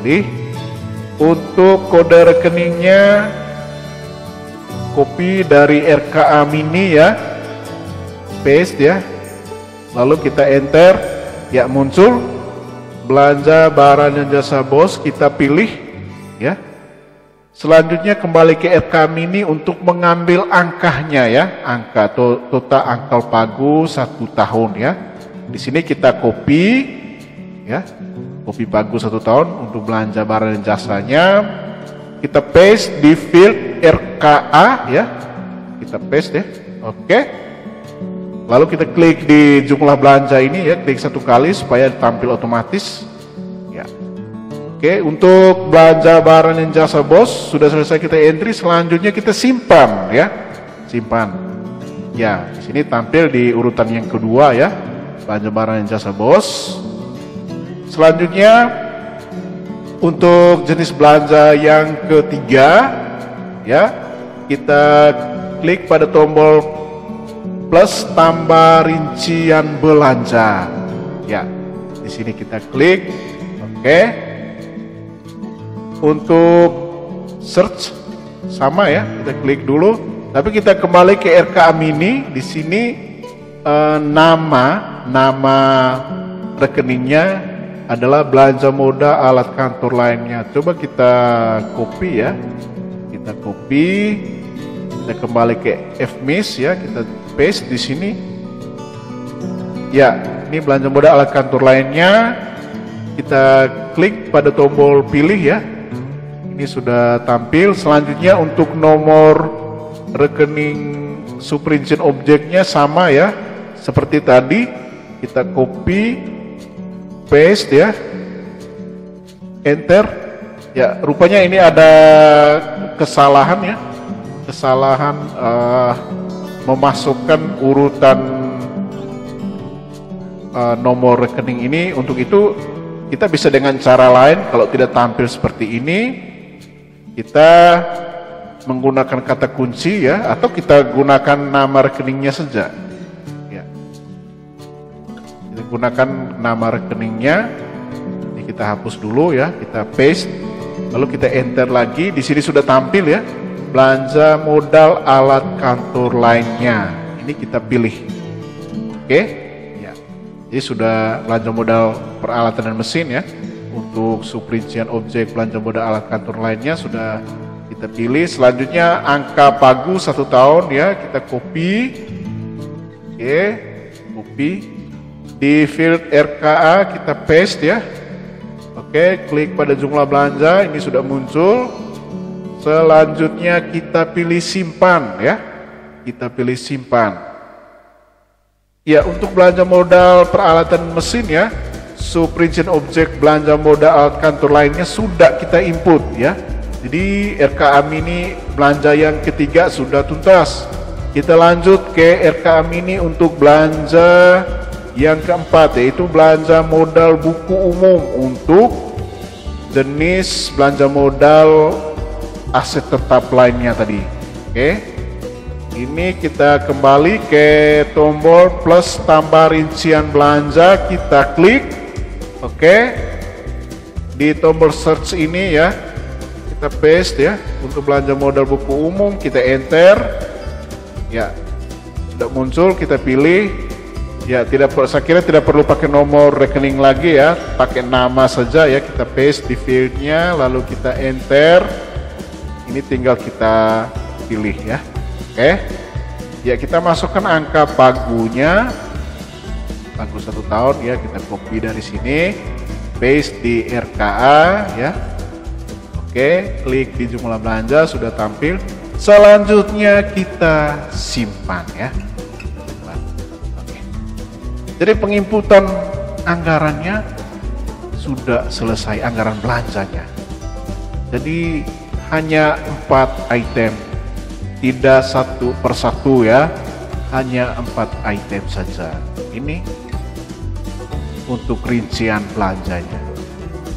pilih. Untuk kode rekeningnya copy dari RKA Mini ya, paste ya, lalu kita enter ya, muncul belanja barang dan jasa bos, kita pilih ya. Selanjutnya kembali ke RKA Mini untuk mengambil angkanya ya, angka total angkal pagu 1 tahun ya. Di sini kita copy ya, copy pagu 1 tahun untuk belanja barang dan jasanya. Kita paste di field RKA ya, kita paste ya. Oke, lalu kita klik di jumlah belanja ini ya, klik 1 kali supaya tampil otomatis ya. Oke, untuk belanja barang dan jasa bos sudah selesai kita entry. Selanjutnya kita simpan ya, simpan ya. Di sini tampil di urutan yang kedua ya, belanja barang dan jasa bos. Selanjutnya untuk jenis belanja yang ketiga ya, kita klik pada tombol plus tambah rincian belanja ya. Di sini kita klik. Oke. Untuk search sama ya, kita klik dulu. Tapi kita kembali ke RKA Mini. Di sini nama rekeningnya adalah belanja modal alat kantor lainnya. Coba kita copy ya. Kita copy, kita kembali ke FMIS ya, kita paste di sini. Ya, ini belanja modal alat kantor lainnya. Kita klik pada tombol pilih ya. Ini sudah tampil. Selanjutnya untuk nomor rekening subrincian objeknya sama ya, seperti tadi. Kita copy, paste ya, enter. Ya, rupanya ini ada kesalahan ya, kesalahan memasukkan urutan nomor rekening ini. Untuk itu kita bisa dengan cara lain. Kalau tidak tampil seperti ini, kita menggunakan kata kunci ya, atau kita gunakan nama rekeningnya saja ya. Kita gunakan nama rekeningnya. Ini kita hapus dulu ya, kita paste, lalu kita enter lagi. Di sini sudah tampil ya, belanja modal alat kantor lainnya. Ini kita pilih, oke ya. Jadi sudah belanja modal peralatan dan mesin ya. Untuk subrincian objek belanja modal alat kantor lainnya sudah kita pilih. Selanjutnya angka pagu 1 tahun ya, kita copy. Oke, copy. Di field RKA kita paste ya. Oke, klik pada jumlah belanja, ini sudah muncul. Selanjutnya kita pilih simpan ya. Kita pilih simpan. Ya, untuk belanja modal peralatan mesin ya, subrincian objek belanja modal alat kantor lainnya sudah kita input ya. Jadi RKA Mini belanja yang ketiga sudah tuntas. Kita lanjut ke RKA Mini untuk belanja yang keempat, yaitu belanja modal buku umum untuk jenis belanja modal aset tetap lainnya tadi. Oke. Ini kita kembali ke tombol plus tambah rincian belanja, kita klik. Oke. Di tombol search ini ya, kita paste ya, untuk belanja modal buku umum, kita enter ya, sudah muncul, kita pilih ya. Saya kira tidak perlu pakai nomor rekening lagi ya, pakai nama saja ya. Kita paste di fieldnya, lalu kita enter. Ini tinggal kita pilih ya. Oke ya, kita masukkan angka pagunya, pagu 1 tahun ya, kita copy dari sini, paste di RKA ya. Oke, klik di jumlah belanja, sudah tampil. Selanjutnya kita simpan ya. Oke. Jadi penginputan anggarannya sudah selesai, anggaran belanjanya. Jadi hanya 4 item, tidak satu persatu ya, hanya 4 item saja. Ini untuk rincian belanjanya.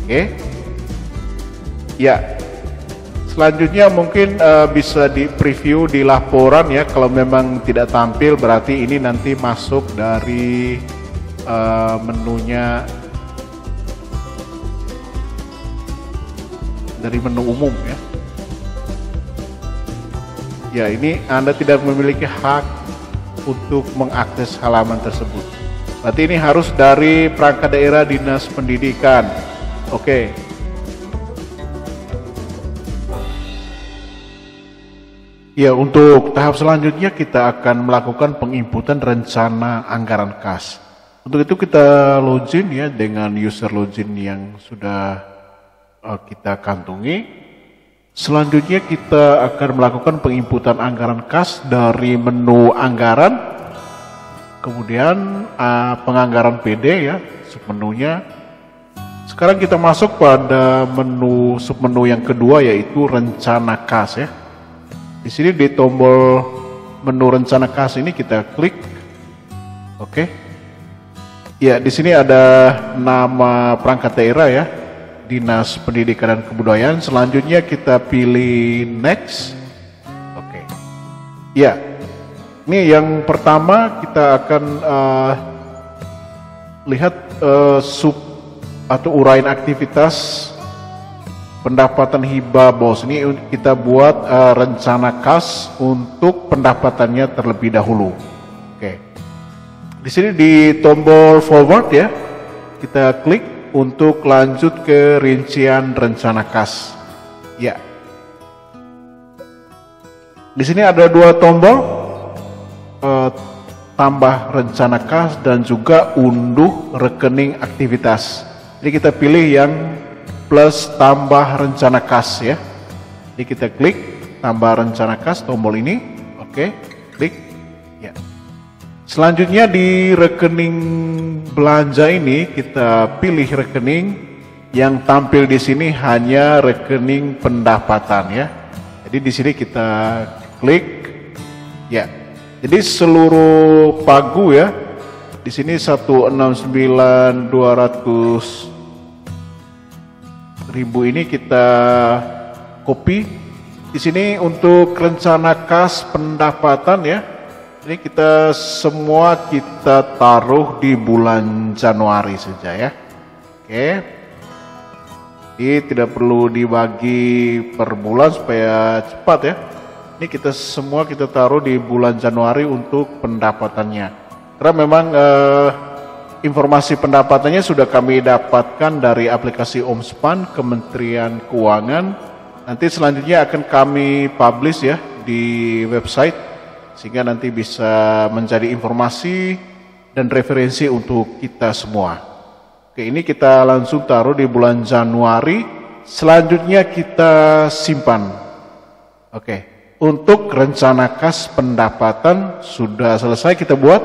Oke. Ya, selanjutnya mungkin bisa di preview di laporan ya. Kalau memang tidak tampil, berarti ini nanti masuk dari menunya, dari menu umum ya. Ya, ini Anda tidak memiliki hak untuk mengakses halaman tersebut. Berarti ini harus dari perangkat daerah Dinas Pendidikan. Oke. Ya, untuk tahap selanjutnya kita akan melakukan penginputan rencana anggaran kas. Untuk itu kita login ya dengan user login yang sudah kita kantongi. Selanjutnya kita akan melakukan penginputan anggaran kas dari menu anggaran, kemudian penganggaran PD ya, submenunya. Sekarang kita masuk pada menu submenu yang kedua, yaitu rencana kas ya. Di sini di tombol menu rencana kas ini kita klik. Oke. Ya, di sini ada nama perangkat daerah ya, Dinas Pendidikan dan Kebudayaan. Selanjutnya kita pilih next. Oke. Ya. Ini yang pertama kita akan lihat sub atau uraian aktivitas pendapatan hibah BOS. Ini kita buat rencana kas untuk pendapatannya terlebih dahulu. Oke. Di sini di tombol forward ya, kita klik. untuk lanjut ke rincian rencana kas. Ya. Di sini ada dua tombol, tambah rencana kas dan juga unduh rekening aktivitas. Jadi kita pilih yang plus tambah rencana kas ya. Jadi kita klik tambah rencana kas, tombol ini, oke, klik. Ya. Selanjutnya di rekening belanja ini kita pilih rekening yang tampil di sini hanya rekening pendapatan ya. Jadi di sini kita klik, ya. Jadi seluruh pagu ya, di sini 169.200.000 ini kita copy. Di sini untuk rencana kas pendapatan ya. Ini kita semua kita taruh di bulan Januari saja ya. Oke. Ini tidak perlu dibagi per bulan supaya cepat ya. Ini kita semua kita taruh di bulan Januari untuk pendapatannya. Karena memang informasi pendapatannya sudah kami dapatkan dari aplikasi Omspan Kementerian Keuangan. Nanti selanjutnya akan kami publish ya di website, sehingga nanti bisa menjadi informasi dan referensi untuk kita semua. Oke, ini kita langsung taruh di bulan Januari. Selanjutnya kita simpan. Oke. Untuk rencana kas pendapatan sudah selesai kita buat.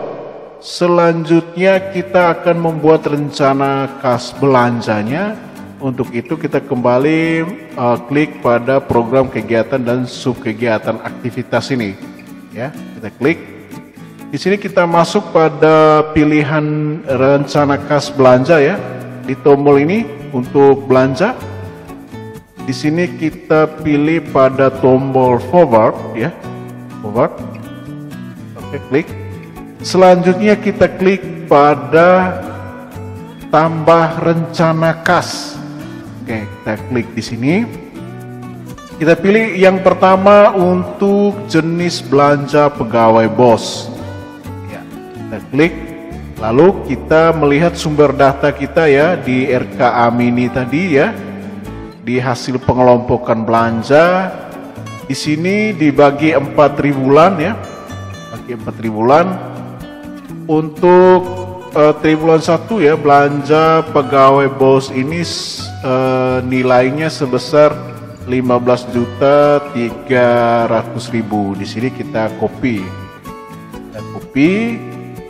Selanjutnya kita akan membuat rencana kas belanjanya. Untuk itu kita kembali klik pada program kegiatan dan subkegiatan aktivitas ini. Ya, kita klik. Di sini kita masuk pada pilihan rencana kas belanja ya. Di tombol ini untuk belanja. Di sini kita pilih pada tombol forward ya, forward. Oke, klik. Selanjutnya kita klik pada tambah rencana kas. Oke, kita klik di sini. Kita pilih yang pertama untuk jenis belanja pegawai BOS. Ya, kita klik. Lalu kita melihat sumber data kita ya di RKA Mini tadi ya. Di hasil pengelompokan belanja di sini dibagi 4 triwulan ya, bagi 4 triwulan. Untuk triwulan 1 ya, belanja pegawai BOS ini nilainya sebesar 15.300.000. Di sini kita copy.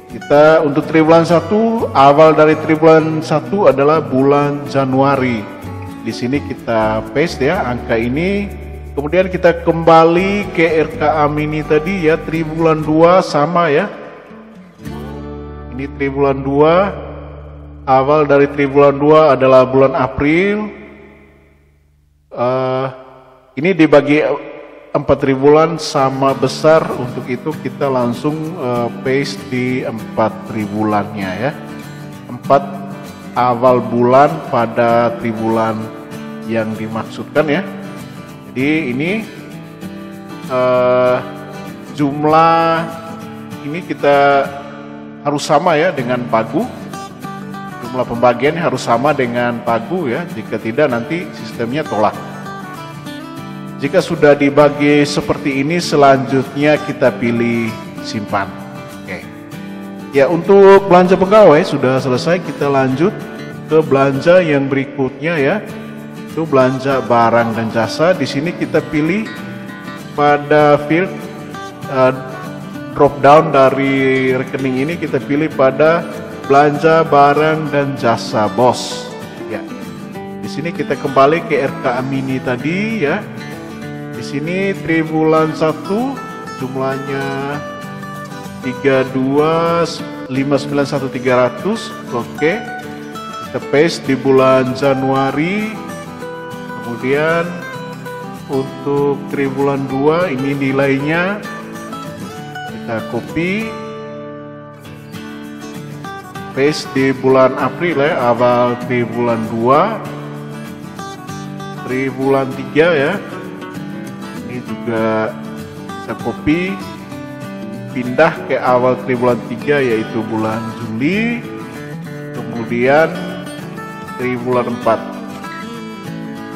Kita untuk triwulan 1, awal dari triwulan 1 adalah bulan Januari. Di sini kita paste ya angka ini. Kemudian kita kembali ke RKA Mini tadi ya, triwulan 2 sama ya. Ini triwulan 2. Awal dari triwulan 2 adalah bulan April. Ini dibagi 4 triwulan sama besar. Untuk itu kita langsung paste di 4 triwulannya ya. 4 awal bulan pada triwulan yang dimaksudkan ya. Jadi ini jumlah ini kita harus sama ya dengan pagu. Jumlah pembagian harus sama dengan pagu ya. Jika tidak nanti sistemnya tolak. Jika sudah dibagi seperti ini, selanjutnya kita pilih simpan. Ya, untuk belanja pegawai sudah selesai, kita lanjut ke belanja yang berikutnya ya. Itu belanja barang dan jasa. Di sini kita pilih pada field drop down dari rekening ini, kita pilih pada belanja barang dan jasa BOS. Ya. Di sini kita kembali ke RKA Mini tadi ya. Di sini triwulan 1 jumlahnya 32.591.300. Oke, kita paste di bulan Januari. Kemudian untuk triwulan 2 ini nilainya kita copy, paste di bulan April ya, awal triwulan 2. Triwulan 3 ya, ini juga kita copy, pindah ke awal triwulan 3 yaitu bulan Juli. Kemudian triwulan 4.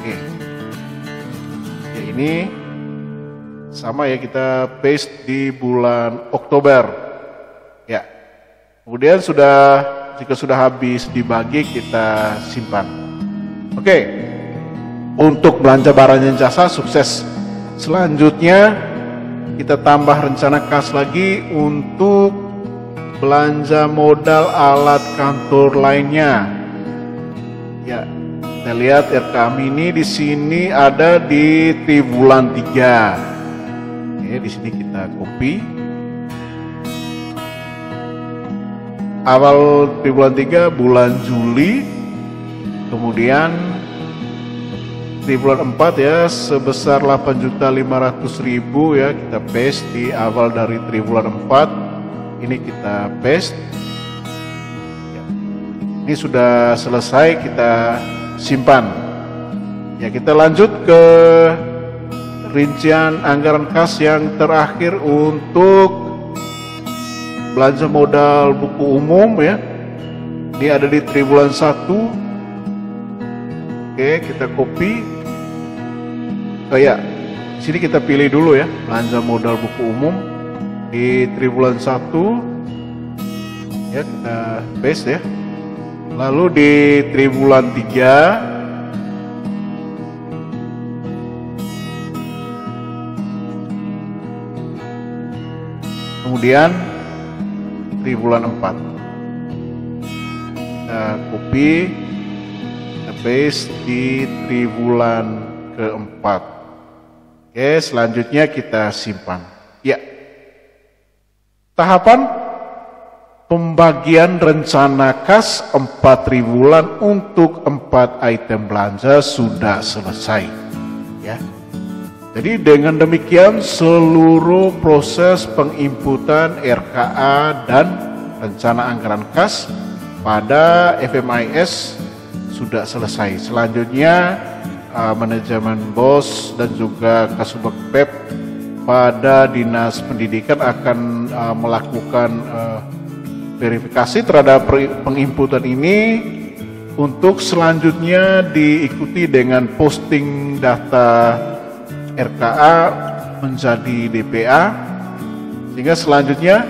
Oke. Ya, ini sama ya, kita paste di bulan Oktober. Ya. Kemudian jika sudah habis dibagi, kita simpan. Oke. Untuk belanja barang dan jasa sukses. Selanjutnya kita tambah rencana kas lagi untuk belanja modal alat kantor lainnya. Ya, kita lihat RKM ini di sini ada di triwulan 3. Oke, di sini kita copy. Awal triwulan 3 bulan Juli. Kemudian triwulan 4 ya sebesar 8.500.000 ya, kita paste di awal dari triwulan 4. Ini kita paste ya. Ini sudah selesai, kita simpan ya. Kita lanjut ke rincian anggaran kas yang terakhir untuk belanja modal buku umum ya. Ini ada di triwulan 1. Oke, kita copy. Kayak di sini kita pilih dulu ya, belanja modal buku umum di triwulan 1 ya, kita paste ya. Lalu di triwulan 3 kemudian triwulan 4 kita copy, kita paste di triwulan keempat. Oke, selanjutnya kita simpan. Ya. Tahapan pembagian rencana kas 4 triwulan untuk 4 item belanja sudah selesai. Ya. Jadi dengan demikian seluruh proses penginputan RKA dan rencana anggaran kas pada FMIS sudah selesai. Selanjutnya manajemen BOS dan juga Kasubag PEP pada Dinas Pendidikan akan melakukan verifikasi terhadap penginputan ini untuk selanjutnya diikuti dengan posting data RKA menjadi DPA, sehingga selanjutnya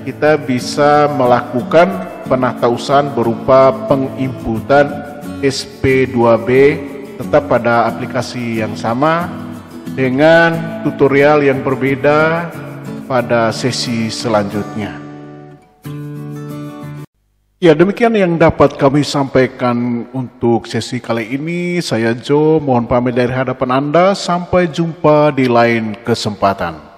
kita bisa melakukan penatausahaan berupa penginputan SP2B tetap pada aplikasi yang sama dengan tutorial yang berbeda pada sesi selanjutnya. Ya, demikian yang dapat kami sampaikan untuk sesi kali ini. Saya Joe, mohon pamit dari hadapan Anda. Sampai jumpa di lain kesempatan.